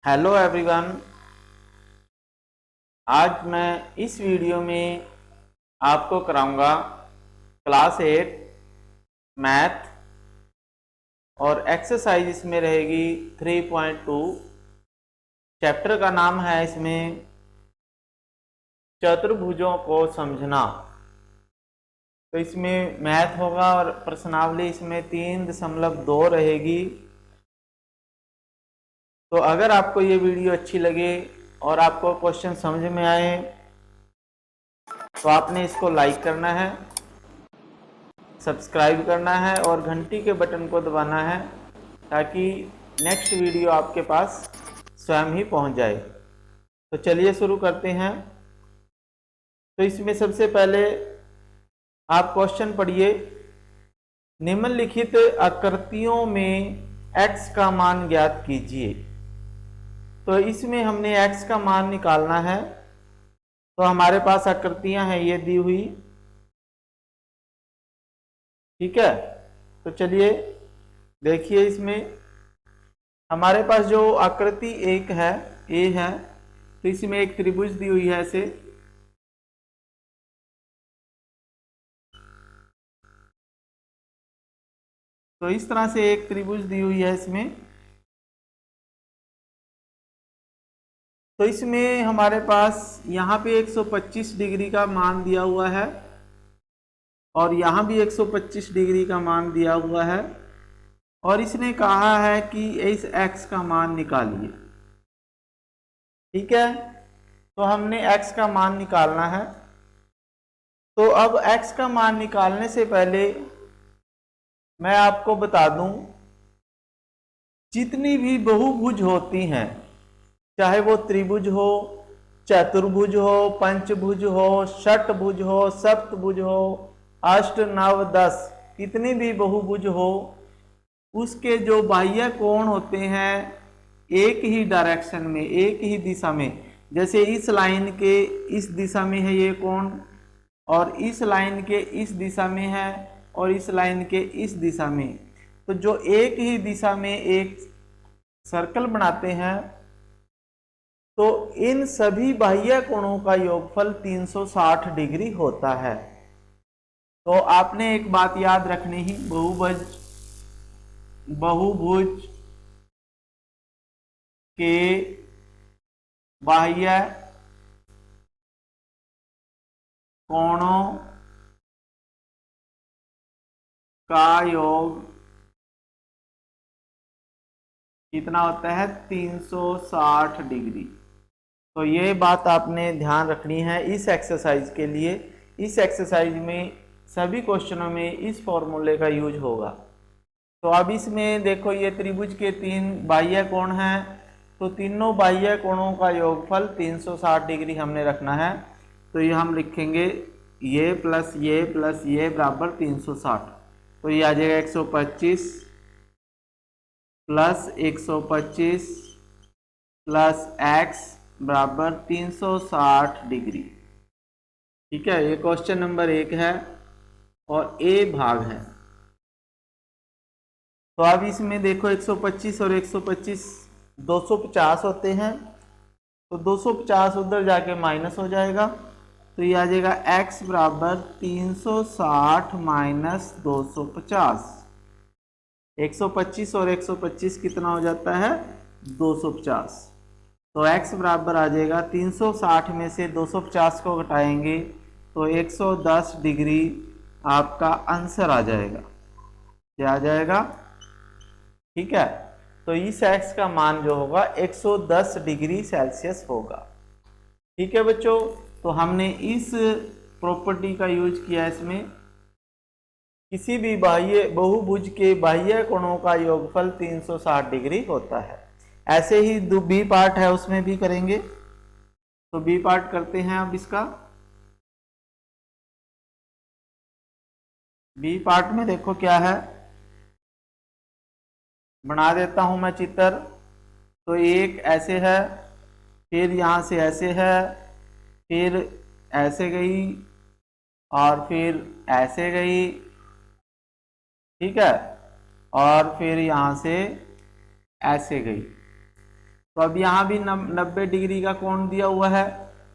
Hello everyone. आज मैं इस वीडियो में आपको कराऊंगा क्लास 8 मैथ और एक्सरसाइज इसमें रहेगी 3.2। चैप्टर का नाम है इसमें चतुर्भुजों को समझना। तो इसमें मैथ होगा और प्रश्नावली इसमें 3.2 रहेगी। तो अगर आपको ये वीडियो अच्छी लगे और आपको क्वेश्चन समझ में आए तो आपने इसको लाइक करना है, सब्सक्राइब करना है और घंटी के बटन को दबाना है ताकि नेक्स्ट वीडियो आपके पास स्वयं ही पहुंच जाए। तो चलिए शुरू करते हैं। तो इसमें सबसे पहले आप क्वेश्चन पढ़िए। निम्नलिखित आकृतियों में x का मान ज्ञात कीजिए। तो इसमें हमने x का मान निकालना है। तो हमारे पास आकृतियां हैं ये दी हुई, ठीक है। तो चलिए देखिए, इसमें हमारे पास जो आकृति एक है ए है, तो इसमें एक त्रिभुज दी हुई है ऐसे। तो इस तरह से एक त्रिभुज दी हुई है इसमें। तो इसमें हमारे पास यहाँ पे 125 डिग्री का मान दिया हुआ है और यहाँ भी 125 डिग्री का मान दिया हुआ है और इसने कहा है कि इस x का मान निकालिए, ठीक है। तो हमने x का मान निकालना है। तो अब x का मान निकालने से पहले मैं आपको बता दूं, जितनी भी बहुभुज होती हैं, चाहे वो त्रिभुज हो, चतुर्भुज हो, पंचभुज हो, षटभुज हो, सप्तभुज हो, अष्ट नव 10, कितनी भी बहुभुज हो, उसके जो बाह्य कोण होते हैं एक ही डायरेक्शन में, एक ही दिशा में। जैसे इस लाइन के इस दिशा में है ये कोण और इस लाइन के इस दिशा में है और इस लाइन के इस दिशा में। तो जो एक ही दिशा में एक सर्कल बनाते हैं, तो इन सभी बाह्य कोणों का योगफल 360 डिग्री होता है। तो आपने एक बात याद रखनी ही, बहुभुज के बाह्य कोणों का योग कितना होता है? 360 डिग्री। तो ये बात आपने ध्यान रखनी है इस एक्सरसाइज के लिए। इस एक्सरसाइज में सभी क्वेश्चनों में इस फॉर्मूले का यूज होगा। तो अब इसमें देखो, ये त्रिभुज के 3 बाह्य कोण हैं, तो तीनों बाह्य कोणों का योगफल 360 डिग्री हमने रखना है। तो ये हम लिखेंगे ये प्लस ये बराबर 360। तो ये आ जाएगा 125 प्लस 125 प्लस x बराबर 360 डिग्री, ठीक है। ये क्वेश्चन नंबर 1 है और ए भाग है। तो अब इसमें देखो 125 और 125 250 होते हैं, तो 250 उधर जाके माइनस हो जाएगा। तो ये आ जाएगा x बराबर 360 माइनस 250। 125 और 125 कितना हो जाता है? 250। तो x बराबर आ जाएगा 360 में से 250 को घटाएंगे तो 110 डिग्री आपका आंसर आ जाएगा। क्या आ जाएगा? ठीक है। तो इस x का मान जो होगा 110 डिग्री सेल्सियस होगा, ठीक है बच्चों। तो हमने इस प्रॉपर्टी का यूज किया इसमें। किसी भी बाह्य बहुभुज के बाह्य कोणों का योगफल 360 डिग्री होता है। ऐसे ही बी पार्ट है, उसमें भी करेंगे। तो बी पार्ट करते हैं अब इसका। बी पार्ट में देखो क्या है, बना देता हूं मैं चित्र। तो एक ऐसे है, फिर यहां से ऐसे है, फिर ऐसे गई और फिर ऐसे गई, ठीक है, और फिर यहां से ऐसे गई। तो अब यहाँ भी 90 डिग्री का कोण दिया हुआ है।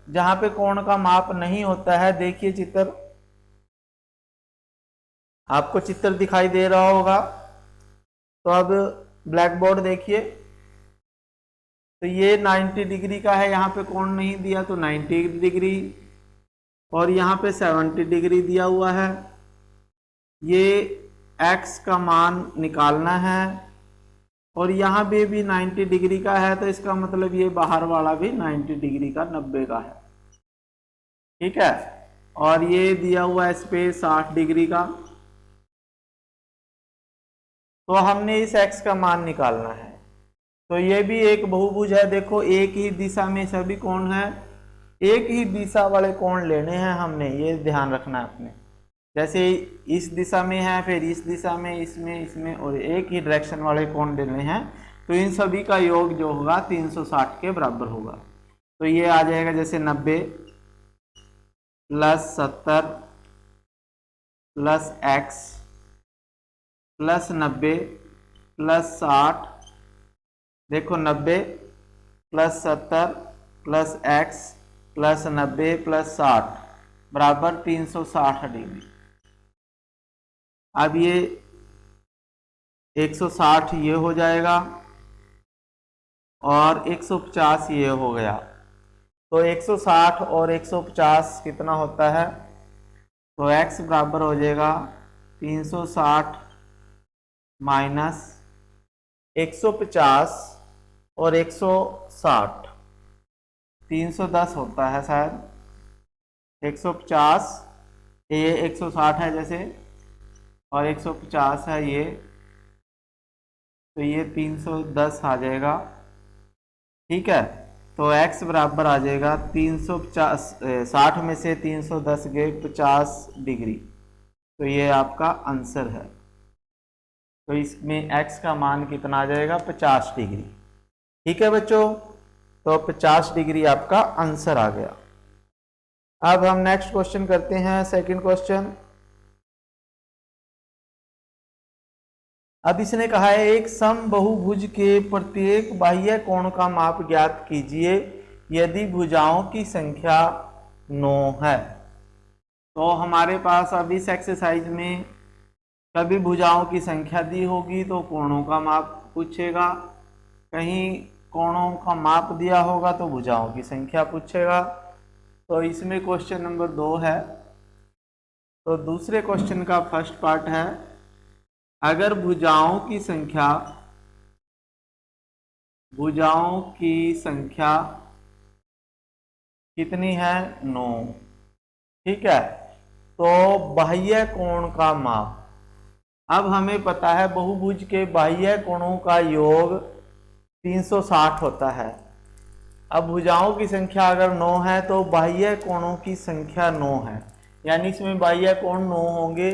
जहां पे कोण का माप नहीं होता है, देखिए चित्र, आपको चित्र दिखाई दे रहा होगा। तो अब ब्लैक बोर्ड देखिए, तो ये 90 डिग्री का है, यहाँ पे कोण नहीं दिया तो 90 डिग्री, और यहाँ पे 70 डिग्री दिया हुआ है। ये x का मान निकालना है, और यहाँ भी 90 डिग्री का है, तो इसका मतलब ये बाहर वाला भी 90 डिग्री का 90 का है, ठीक है। और ये दिया हुआ है इस पे 60 डिग्री का। तो हमने इस x का मान निकालना है। तो ये भी एक बहुभुज है, देखो एक ही दिशा में सभी कोण है, एक ही दिशा वाले कोण लेने हैं हमने, ये ध्यान रखना है आपने। जैसे इस दिशा में है, फिर इस दिशा में, इसमें और एक ही डायरेक्शन वाले कोण लेने हैं, तो इन सभी का योग जो होगा 360 के बराबर होगा। तो ये आ जाएगा जैसे 90 plus 70 plus x plus 90 plus 60, देखो 90 plus 70 plus x plus 90 plus 60 बराबर 360 डिग्री। अब ये 160 ये हो जाएगा और 150 ये हो गया। तो 160 और 150 कितना होता है, तो x बराबर हो जाएगा 360 माइनस 150 और 160, 310 होता है शायद। 150 ये 160 है जैसे, और 150 है ये, तो ये 310 आ जाएगा, ठीक है। तो x बराबर आ जाएगा 350, 60 में से 310 गए 50 डिग्री, तो ये आपका आंसर है। तो इसमें x का मान कितना आ जाएगा, 50 डिग्री, ठीक है बच्चों। तो 50 डिग्री आपका आंसर आ गया। अब हम नेक्स्ट क्वेश्चन करते हैं, सेकंड क्वेश्चन। अब इसने कहा है एक समबाहुभुज के प्रत्येक बाह्य कोण का माप ज्ञात कीजिए यदि भुजाओं की संख्या 9 है। तो हमारे पास अब इस एक्सरसाइज में कभी भुजाओं की संख्या दी होगी तो कोणों का माप पूछेगा, कहीं कोणों का माप दिया होगा तो भुजाओं की संख्या पूछेगा। तो इसमें क्वेश्चन नंबर 2 है। तो दूसरे क्वेश्चन का फर्स्ट पार्ट है, अगर भुजाओं की संख्या कितनी है, 9, ठीक है। तो बाह्य कोण का माप, अब हमें पता है बहुभुज के बाह्य कोणों का योग 360 होता है। अब भुजाओं की संख्या अगर 9 है तो बाह्य कोणों की संख्या 9 है, यानी इसमें बाह्य कोण 9 होंगे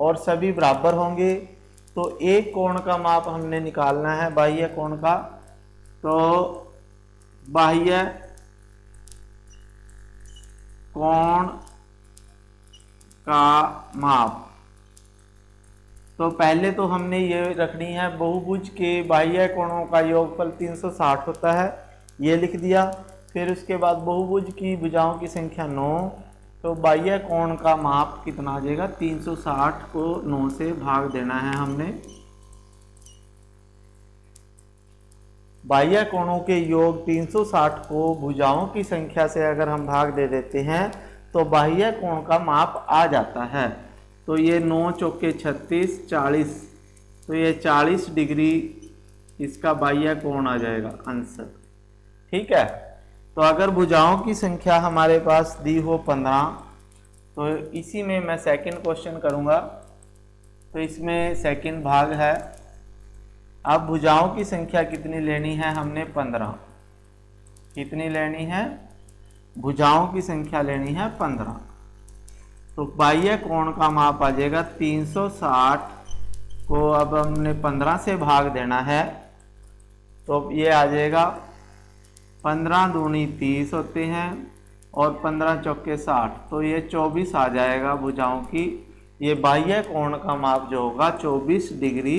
और सभी बराबर होंगे। तो एक कोण का माप हमने निकालना है बाह्य कोण का। तो बाह्य कोण का माप, तो पहले तो हमने ये रखनी है बहुभुज के बाह्य कोणों का योगफल 360 होता है, ये लिख दिया। फिर उसके बाद बहुभुज की भुजाओं की संख्या 9, तो बाह्य कोण का माप कितना आ जाएगा, 360 को 9 से भाग देना है हमने। बाह्य कोणों के योग 360 को भुजाओं की संख्या से अगर हम भाग दे देते हैं तो बाह्य कोण का माप आ जाता है। तो ये 9 चौके 36, 40, तो ये 40 डिग्री इसका बाह्य कोण आ जाएगा आंसर, ठीक है। तो अगर भुजाओं की संख्या हमारे पास दी हो 15, तो इसी में मैं सेकंड क्वेश्चन करूँगा। तो इसमें सेकंड भाग है, अब भुजाओं की संख्या कितनी लेनी है हमने, 15। कितनी लेनी है, भुजाओं की संख्या लेनी है 15। तो बाह्य कोण का माप आ जाएगा 360 को अब हमने 15 से भाग देना है, तो ये आ जाएगा 15 दूनी 30 होते हैं और 15 चौके 60, तो ये 24 आ जाएगा भुजाओं की। ये बाह्य कोण का माप जो होगा 24 डिग्री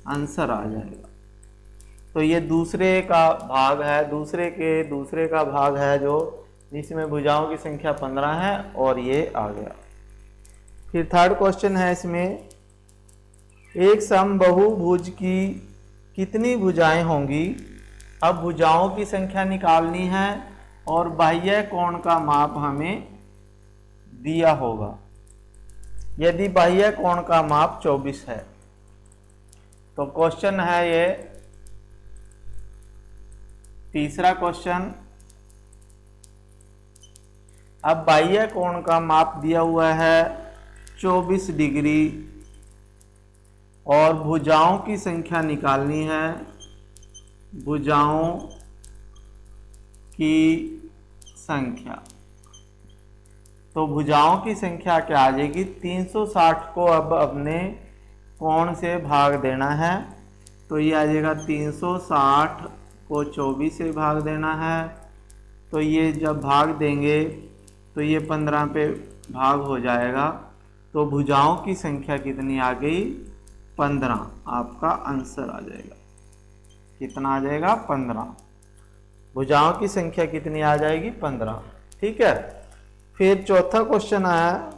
आंसर आ जाएगा। तो ये दूसरे का भाग है, दूसरे के दूसरे का भाग है जो जिसमें भुजाओं की संख्या 15 है और ये आ गया। फिर थर्ड क्वेश्चन है इसमें, एक समबाहुभुज की कितनी भुजाएं होंगी। अब भुजाओं की संख्या निकालनी है और बाह्य कोण का माप हमें दिया होगा। यदि बाह्य कोण का माप 24 है तो क्वेश्चन है ये तीसरा क्वेश्चन। अब बाह्य कोण का माप दिया हुआ है 24 डिग्री और भुजाओं की संख्या निकालनी है। भुजाओं की संख्या, तो भुजाओं की संख्या क्या आ जाएगी, 360 को अब अपने कोण से भाग देना है। तो ये आ जाएगा 360 को 24 से भाग देना है। तो ये जब भाग देंगे तो ये 15 पे भाग हो जाएगा। तो भुजाओं की संख्या कितनी आ गई, 15। आपका आंसर आ जाएगा, कितना आ जाएगा, 15। भुजाओं की संख्या कितनी आ जाएगी, 15। ठीक है। फिर चौथा क्वेश्चन आया,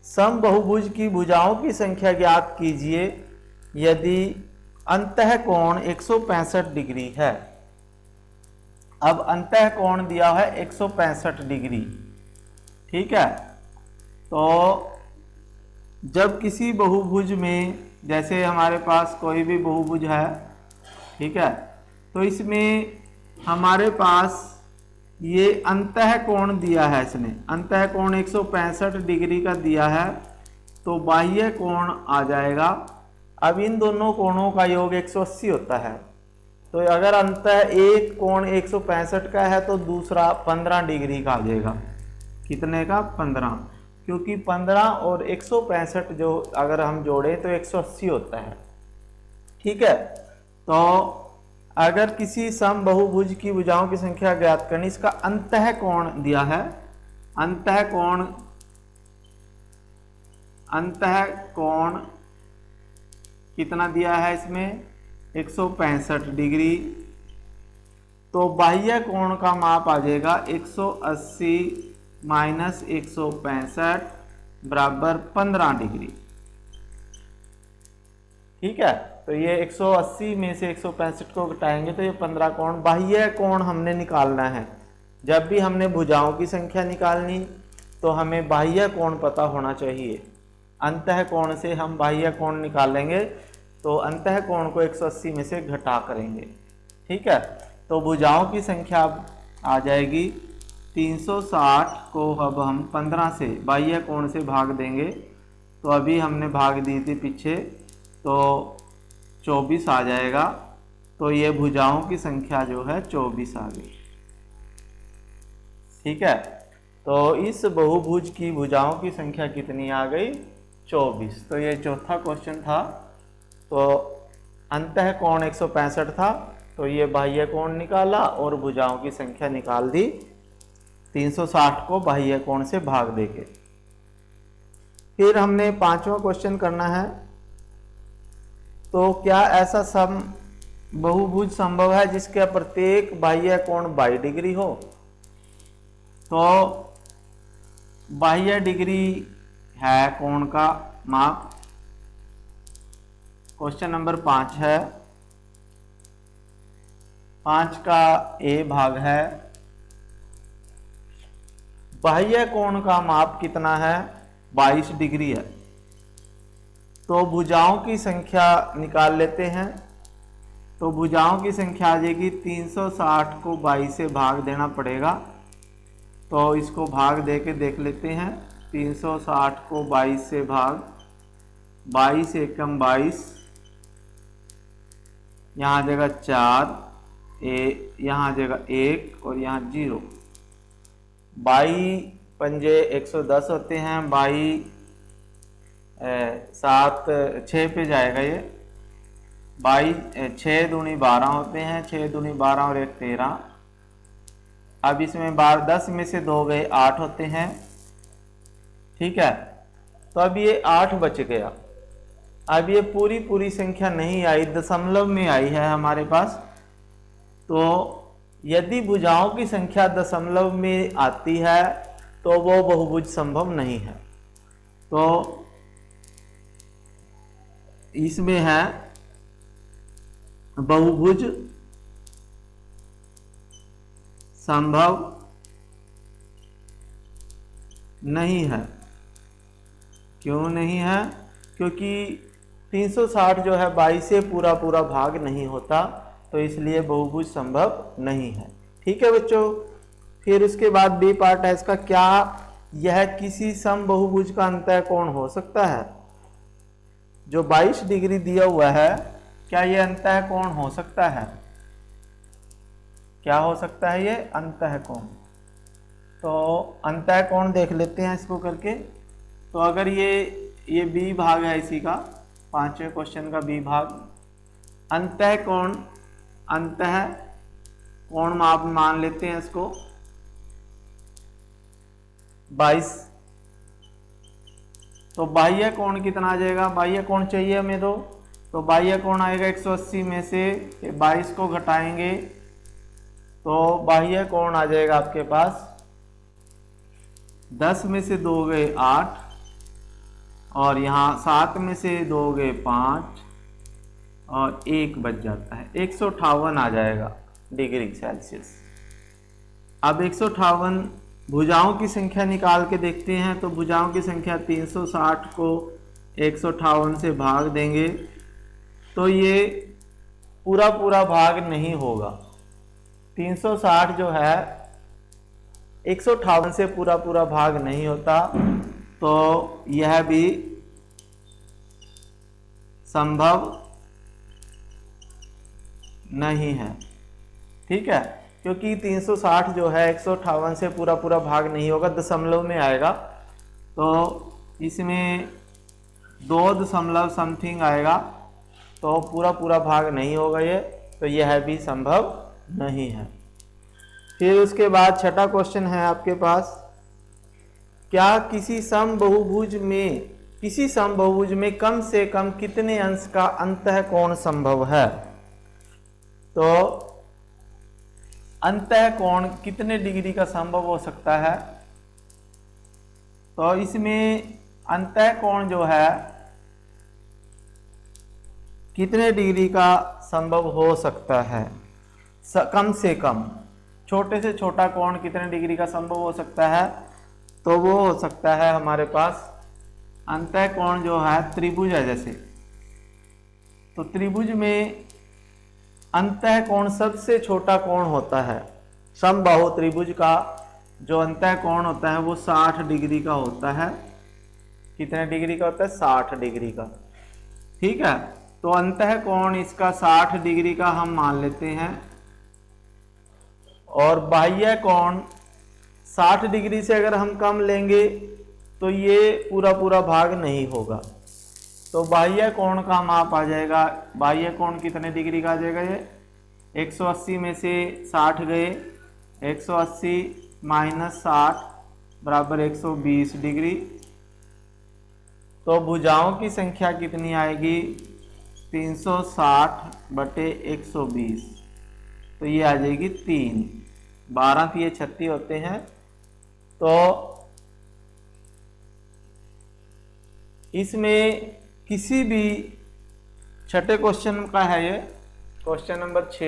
समबाहुभुज की भुजाओं की संख्या ज्ञात कीजिए यदि अंतः कोण 165 डिग्री है। अब अंतः कोण दिया है 165 डिग्री। ठीक है। तो जब किसी बहुभुज में, जैसे हमारे पास कोई भी बहुभुज है, ठीक है, तो इसमें हमारे पास ये अंतः कोण दिया है, इसने अंतः कोण 165 डिग्री का दिया है, तो बाह्य कोण आ जाएगा। अब इन दोनों कोणों का योग 180 होता है। तो अगर अंतः एक कोण 165 का है तो दूसरा 15 डिग्री का आ जाएगा। कितने का, 15, क्योंकि 15 और 165 जो अगर हम जोड़े तो 180 होता है। ठीक है। तो अगर किसी समबाहुभुज की भुजाओं की संख्या ज्ञात करनी, इसका अंतः कोण दिया है, अंतः कोण कितना दिया है इसमें, 165 डिग्री। तो बाह्य कोण का माप आ जाएगा 180 माइनस 165 बराबर 15 डिग्री। ठीक है। तो ये 180 में से 165 को घटाएंगे तो ये 15 कोण, बाह्य कोण हमने निकालना है। जब भी हमने भुजाओं की संख्या निकालनी तो हमें बाह्य कोण पता होना चाहिए। अंतः कोण से हम बाह्य कोण निकालेंगे तो अंतः कोण को 180 में से घटा करेंगे। ठीक है। तो भुजाओं की संख्या आ जाएगी 360 को अब हम 15 से बाह्य कोण से भाग देंगे। तो अभी हमने भाग दी थी पीछे, तो 24 आ जाएगा। तो ये भुजाओं की संख्या जो है 24 आ गई। ठीक है। तो इस बहुभुज की भुजाओं की संख्या कितनी आ गई, 24। तो ये चौथा क्वेश्चन था। तो अंतः कोण 165 था, तो ये बाह्य कोण निकाला और भुजाओं की संख्या निकाल दी 360 को बाह्य कोण से भाग देके। फिर हमने पांचवा क्वेश्चन करना है, तो क्या ऐसा बहुभुज संभव है जिसके प्रत्येक बाह्य कोण 22 डिग्री हो। तो बाह्य डिग्री है कोण का माप। क्वेश्चन नंबर 5 है, 5 का ए भाग है, बाह्य कोण का माप कितना है, 22 डिग्री है। तो भुजाओं की संख्या निकाल लेते हैं। तो भुजाओं की संख्या आ जाएगी 360 को 22 से भाग देना पड़ेगा। तो इसको भाग दे के देख लेते हैं। 360 को 22 से भाग, 22 एकम 22, यहाँ आ जाएगा 4, यहाँ आ जाएगा 1 और यहाँ 0। 22 पंजे 110 होते हैं, 22 7 6 पे जाएगा ये, 22 6 दूनी 12 होते हैं, 6 दूनी 12 और 1 13। अब इसमें 10 में से 2 गए, 8 होते हैं। ठीक है। तो अब ये 8 बच गया। अब ये पूरी संख्या नहीं आई, दशमलव में आई है हमारे पास। तो यदि भुजाओं की संख्या दशमलव में आती है तो वो बहुभुज संभव नहीं है। तो इसमें है बहुभुज संभव नहीं है। क्यों नहीं है? क्योंकि 360 जो है 22 से पूरा भाग नहीं होता, तो इसलिए बहुभुज संभव नहीं है। ठीक है बच्चों। फिर उसके बाद बी पार्ट है इसका, क्या यह किसी सम बहुभुज का अंतः कोण हो सकता है? जो 22 डिग्री दिया हुआ है, क्या यह अंतः कोण हो सकता है? क्या हो सकता है ये अंतः कोण? तो अंतः कोण देख लेते हैं इसको करके। तो अगर ये बी भाग है इसी का, 5वें क्वेश्चन का बी भाग, अंतः कोण माप मान लेते हैं इसको 22। तो बाह्य कोण कितना आ जाएगा? बाह्य कोण चाहिए हमें तो बाह्य कोण आएगा 180 में से 22 को घटाएंगे तो बाह्य कोण आ जाएगा आपके पास 10 में से 2 गए 8 और यहाँ 7 में से 2 गए 5 और 1 बच जाता है, 158 आ जाएगा डिग्री सेल्सियस। अब 158 भुजाओं की संख्या निकाल के देखते हैं। तो भुजाओं की संख्या 360 को 158 से भाग देंगे तो ये पूरा भाग नहीं होगा। 360 जो है 158 से पूरा भाग नहीं होता, तो यह भी संभव नहीं है। ठीक है, क्योंकि 360 जो है 158 से पूरा भाग नहीं होगा, दशमलव में आएगा। तो इसमें 2 दशमलव समथिंग आएगा, तो पूरा भाग नहीं होगा ये, तो यह भी संभव नहीं है। फिर उसके बाद छठा क्वेश्चन है आपके पास, क्या किसी सम बहुभुज में कम से कम कितने अंश का अंतः कोण संभव है? तो अंतः कोण कितने डिग्री का संभव हो सकता है? तो इसमें अंतः कोण जो है कितने डिग्री का संभव हो सकता है? कम से कम, छोटे से छोटा कोण कितने डिग्री का संभव हो सकता है? तो वो हो सकता है हमारे पास अंतः कोण जो है त्रिभुज है जैसे, तो त्रिभुज में अंतः कोण सबसे छोटा कोण होता है। समबाहु त्रिभुज का जो अंतः कोण होता है वो 60 डिग्री का होता है। कितने डिग्री का होता है? 60 डिग्री का। ठीक है, तो अंतः कोण इसका 60 डिग्री का हम मान लेते हैं और बाह्य कोण 60 डिग्री से अगर हम कम लेंगे तो ये पूरा भाग नहीं होगा। तो बाह्य कोण का माप आ जाएगा, बाह्य कोण कितने डिग्री का आ जाएगा? ये 180 में से 60 गए, 180 माइनस 60 बराबर 120 डिग्री। तो भुजाओं की संख्या कितनी आएगी? 360 बटे 120, तो ये आ जाएगी 3। 12 की ये 36 होते हैं। तो इसमें किसी भी छठे क्वेश्चन का है ये, क्वेश्चन नंबर 6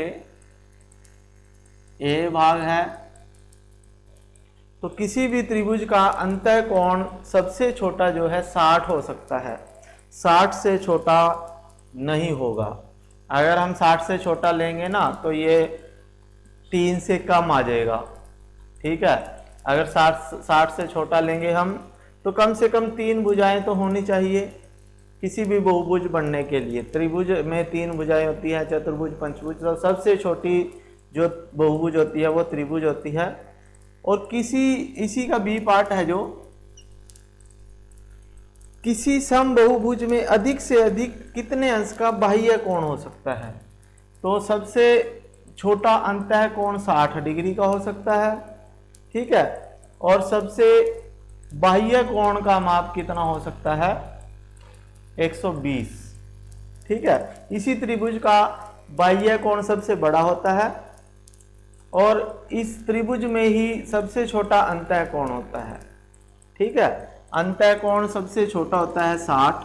ए भाग है। तो किसी भी त्रिभुज का अंतः कोण सबसे छोटा जो है 60 हो सकता है, 60 से छोटा नहीं होगा। अगर हम 60 से छोटा लेंगे ना तो ये 3 से कम आ जाएगा। ठीक है, अगर 60 से छोटा लेंगे हम तो कम से कम 3 भुजाएं तो होनी चाहिए किसी भी बहुभुज बनने के लिए। त्रिभुज में 3 भुजाएं होती है, चतुर्भुज, पंचभुज, तो सबसे छोटी जो बहुभुज होती है वो त्रिभुज होती है। और इसी का बी पार्ट है जो किसी सम बहुभुज में अधिक से अधिक कितने अंश का बाह्य कोण हो सकता है? तो सबसे छोटा अंतः कोण 60 डिग्री का हो सकता है। ठीक है, और सबसे बाह्य कोण का माप कितना हो सकता है? 120। ठीक है। इसी त्रिभुज का बाह्य कोण सबसे बड़ा होता है और इस त्रिभुज में ही सबसे छोटा अंतः कोण होता है, ठीक है। अंतः कोण सबसे छोटा होता है 60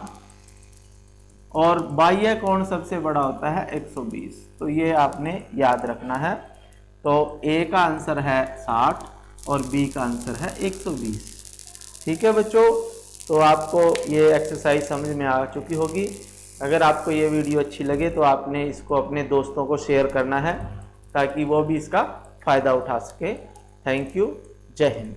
और बाह्य कोण सबसे बड़ा होता है 120। तो ये आपने याद रखना है। तो ए का आंसर है 60 और बी का आंसर है 120। ठीक है बच्चों, तो आपको ये एक्सरसाइज समझ में आ चुकी होगी। अगर आपको ये वीडियो अच्छी लगे तो आपने इसको अपने दोस्तों को शेयर करना है ताकि वो भी इसका फ़ायदा उठा सके। Thank you. जय हिंद।